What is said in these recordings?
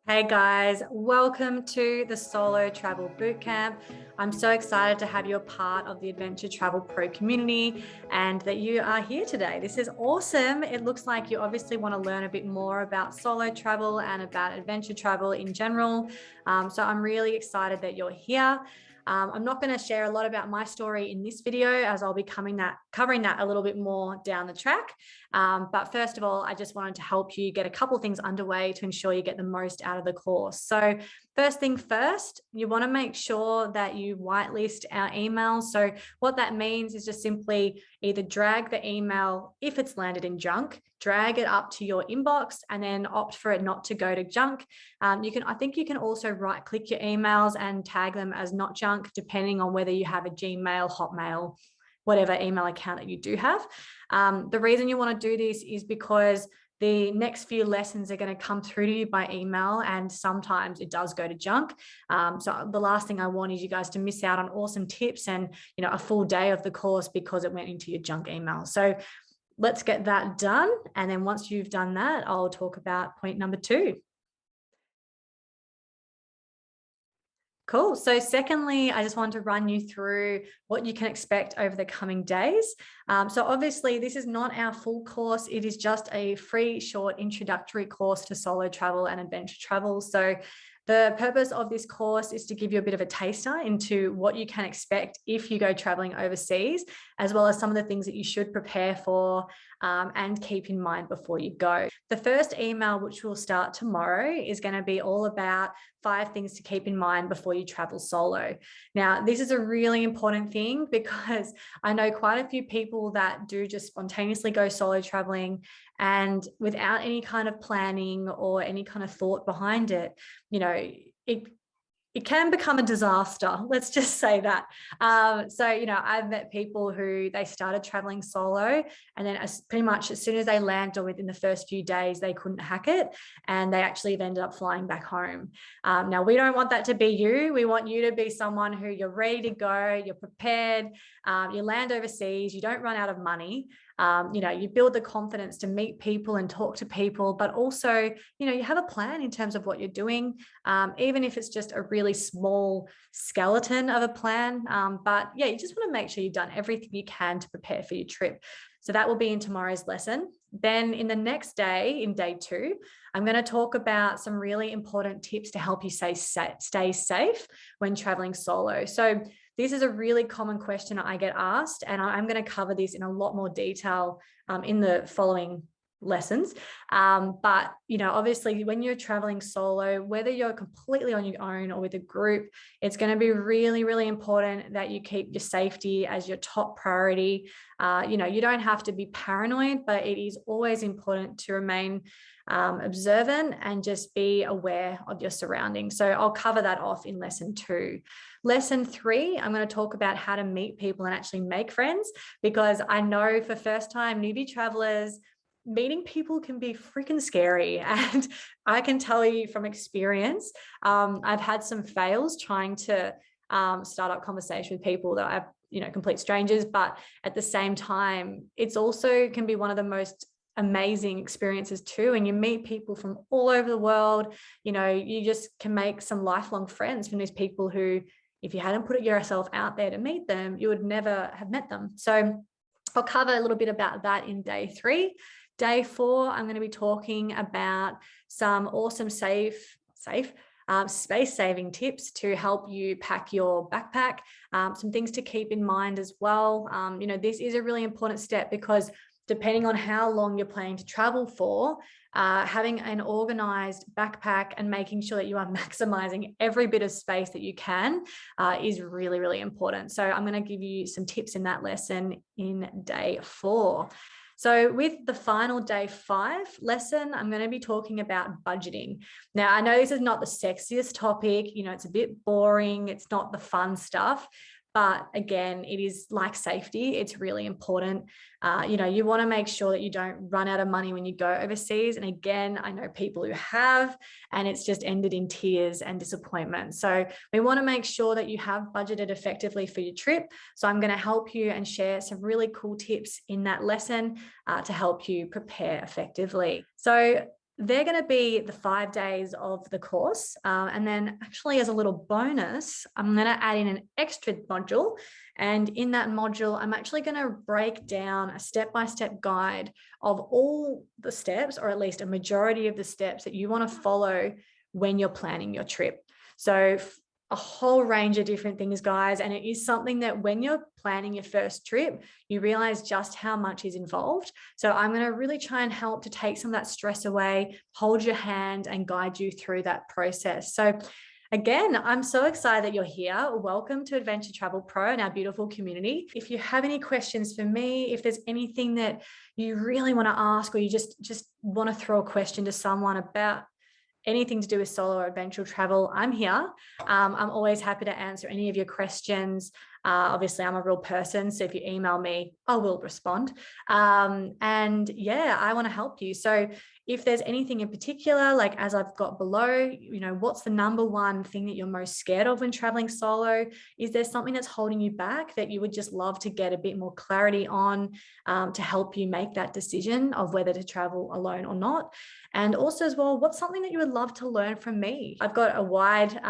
Hey guys, welcome to the Solo Travel Bootcamp. I'm so excited to have you a part of the Adventure Travel Pro community and that you are here today. This is awesome. It looks like you obviously want to learn a bit more about solo travel and about adventure travel in general. So I'm really excited that you're here. I'm not going to share a lot about my story in this video as I'll be covering that a little bit more down the track. But first of all, I just wanted to help you get a couple of things underway to ensure you get the most out of the course. So first thing first, you want to make sure that you whitelist our emails. So what that means is just simply either drag the email, if it's landed in junk, drag it up to your inbox and then opt for it not to go to junk. I think you can also right click your emails and tag them as not junk, depending on whether you have a Gmail, Hotmail, whatever email account that you do have. The reason you want to do this is because the next few lessons are going to come through to you by email, and sometimes it does go to junk. So the last thing I want is you guys to miss out on awesome tips and a full day of the course because it went into your junk email. So let's get that done. And then once you've done that, I'll talk about point number 2. Cool. So secondly, I just want to run you through what you can expect over the coming days. So obviously this is not our full course. It is just a free short introductory course to solo travel and adventure travel. So the purpose of this course is to give you a bit of a taster into what you can expect if you go traveling overseas, as well as some of the things that you should prepare for and keep in mind before you go. The first email, which will start tomorrow, is going to be all about 5 things to keep in mind before you travel solo. Now, this is a really important thing because I know quite a few people that do just spontaneously go solo traveling and without any kind of planning or any kind of thought behind it, it can become a disaster. Let's just say that. I've met people who they started traveling solo, and then pretty much as soon as they landed or within the first few days, they couldn't hack it, and they actually have ended up flying back home. Now, we don't want that to be you. We want you to be someone who you're ready to go, you're prepared, you land overseas, you don't run out of money. You build the confidence to meet people and talk to people, but also, you have a plan in terms of what you're doing, even if it's just a really small skeleton of a plan. But yeah, you just want to make sure you've done everything you can to prepare for your trip. So that will be in tomorrow's lesson. Then in the next day, in day 2, I'm going to talk about some really important tips to help you stay safe when traveling solo. So this is a really common question I get asked, and I'm going to cover this in a lot more detail in the following lessons. But obviously when you're traveling solo, whether you're completely on your own or with a group, it's going to be really, really important that you keep your safety as your top priority. You don't have to be paranoid, but it is always important to remain observant and just be aware of your surroundings. So I'll cover that off in lesson 2. Lesson 3, I'm going to talk about how to meet people and actually make friends, because I know for first-time newbie travelers, meeting people can be freaking scary. And I can tell you from experience, I've had some fails trying to start up conversation with people that I've, complete strangers, but at the same time, it's also can be one of the most amazing experiences too. And you meet people from all over the world. You just can make some lifelong friends from these people who, if you hadn't put yourself out there to meet them, you would never have met them. So I'll cover a little bit about that in day 3. Day 4, I'm going to be talking about some awesome space-saving tips to help you pack your backpack. Some things to keep in mind as well. This is a really important step because depending on how long you're planning to travel for, having an organized backpack and making sure that you are maximizing every bit of space that you can is really, really important. So I'm going to give you some tips in that lesson in day 4. So with the final day 5 lesson, I'm going to be talking about budgeting. Now, I know this is not the sexiest topic, it's a bit boring, it's not the fun stuff, but again, it is like safety. It's really important. You want to make sure that you don't run out of money when you go overseas. And again, I know people who have, and it's just ended in tears and disappointment. So we want to make sure that you have budgeted effectively for your trip. So I'm going to help you and share some really cool tips in that lesson to help you prepare effectively. So they're going to be the 5 days of the course. And then actually as a little bonus, I'm going to add in an extra module. And in that module, I'm actually going to break down a step-by-step guide of all the steps, or at least a majority of the steps that you want to follow when you're planning your trip. So a whole range of different things, guys. And it is something that when you're planning your first trip, you realize just how much is involved. So I'm going to really try and help to take some of that stress away, hold your hand and guide you through that process. So again, I'm so excited that you're here. Welcome to Adventure Travel Pro and our beautiful community. If you have any questions for me, if there's anything that you really want to ask, or you just want to throw a question to someone about anything to do with solo or adventure travel, I'm here. I'm always happy to answer any of your questions. Obviously, I'm a real person, so if you email me, I will respond. And yeah, I want to help you. So if there's anything in particular, like as I've got below, what's the number one thing that you're most scared of when traveling solo? Is there something that's holding you back that you would just love to get a bit more clarity on, to help you make that decision of whether to travel alone or not? And also as well, what's something that you would love to learn from me? I've got a wide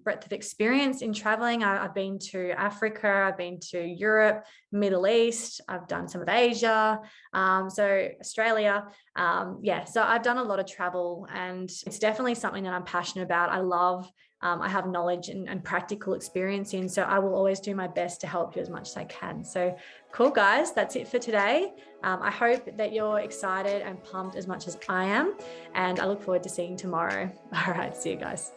breadth of experience in traveling. I've been to Africa, I've been to Europe, Middle East, I've done some of Asia, so Australia. So I've done a lot of travel, and it's definitely something that I'm passionate about. I love, I have knowledge and practical experience in, so I will always do my best to help you as much as I can. So cool, guys, that's it for today. I hope that you're excited and pumped as much as I am, and I look forward to seeing you tomorrow. All right, see you guys.